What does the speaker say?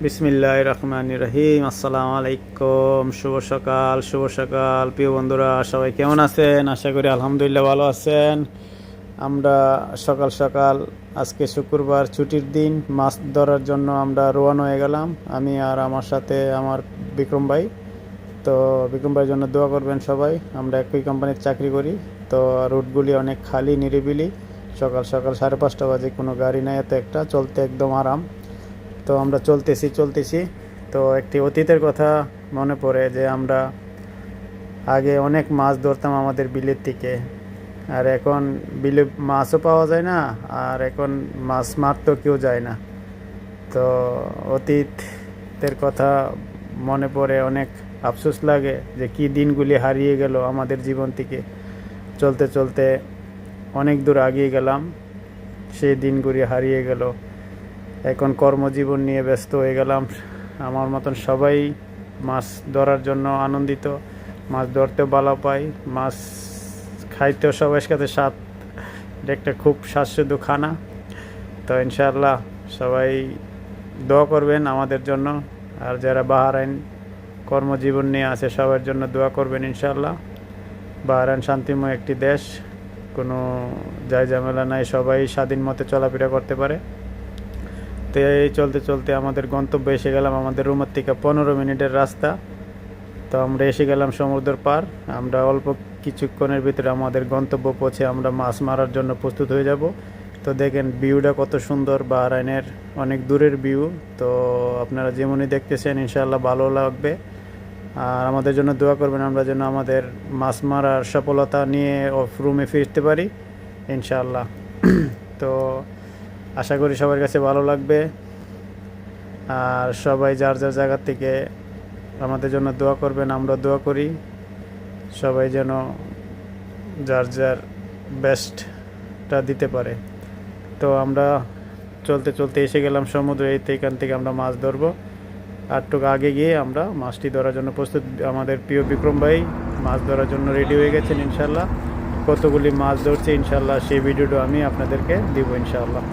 বিসমিল্লাহির রহমানির রহিম। আসসালামু আলাইকুম। শুভ সকাল প্রিয় বন্ধুরা, সবাই কেমন আছেন? আশা করি আলহামদুলিল্লাহ ভালো আছেন। আমরা সকাল সকাল আজকে শুক্রবার ছুটির দিন, মাছ ধরার জন্য আমরা রওনা হয়ে গেলাম, আমি আর আমার সাথে আমার বিক্রম ভাই। তো বিক্রম ভাইয়ের জন্য দোয়া করবেন সবাই। আমরা একই কোম্পানির চাকরি করি, তো রুটগুলি অনেক খালি নিরিবিলি। সকাল সকাল 5:30 বাজে, কোনো গাড়ি নাই, এত একটা চলতে একদম আরাম। তো আমরা চলতেছি। তো একটি অতীতের কথা মনে পড়ে যে আমরা আগে অনেক মাছ ধরতাম আমাদের বিলের থেকে, আর এখন বিলে মাছও পাওয়া যায় না, আর এখন মাছ মারতেও কেউ যায় না। তো অতীতের কথা মনে পড়ে, অনেক আফসোস লাগে যে কি দিনগুলি হারিয়ে গেল আমাদের জীবন থেকে। চলতে চলতে অনেক দূর এগিয়ে গেলাম, সেই দিনগুলি হারিয়ে গেল। এখন কর্মজীবন নিয়ে ব্যস্ত হয়ে গেলাম। আমার মতন সবাই মাছ ধরার জন্য আনন্দিত, মাছ ধরতেও ভালো পাই, মাছ খাইতেও সবার সাথে স্বাদ। এটা একটা খুব স্বাস্থ্যদ খানা। তো ইনশাআল্লাহ সবাই দোয়া করবেন আমাদের জন্য, আর যারা বাহরাইন কর্মজীবন নিয়ে আছে সবার জন্য দোয়া করবেন ইনশাআল্লাহ। বাহরাইন শান্তিময় একটি দেশ, কোনো যাই ঝামেলা নাই, সবাই স্বাধীন মতে চলাফেরা করতে পারে। তো এই চলতে চলতে আমাদের গন্তব্যে এসে গেলাম। আমাদের রুমের থেকে 15 মিনিটের রাস্তা। তো আমরা এসে গেলাম সমুদ্রের পার। আমরা অল্প কিছুক্ষণের ভিতরে আমাদের গন্তব্য পৌঁছে আমরা মাছ মারার জন্য প্রস্তুত হয়ে যাব। তো দেখেন ভিউটা কত সুন্দর, বাহরাইনের অনেক দূরের ভিউ। তো আপনারা যেমনই দেখতেছেন ইনশাআল্লাহ ভালো লাগবে, আর আমাদের জন্য দোয়া করবেন আমরা যেন আমাদের মাছ মারার সফলতা নিয়ে অফ রুমে ফিরতে পারি ইনশাআল্লাহ। তো আশা করি সবার কাছে ভালো লাগবে, আর সবাই যার যার জায়গা থেকে আমাদের জন্য দোয়া করবেন, আমরা দোয়া করি সবাই যেন যার যার বেস্টটা দিতে পারে। তো আমরা চলতে চলতে এসে গেলাম সমুদ্রে। এখান থেকে আমরা মাছ ধরবো, আরটুকু আগে গিয়ে আমরা মাছটি ধরার জন্য প্রস্তুত। আমাদের প্রিয় বিক্রম ভাই মাছ ধরার জন্য রেডি হয়ে গেছেন ইনশাল্লাহ। কতগুলি মাছ ধরছে ইনশাল্লাহ সেই ভিডিওটা আমি আপনাদেরকে দিব ইনশাআল্লাহ।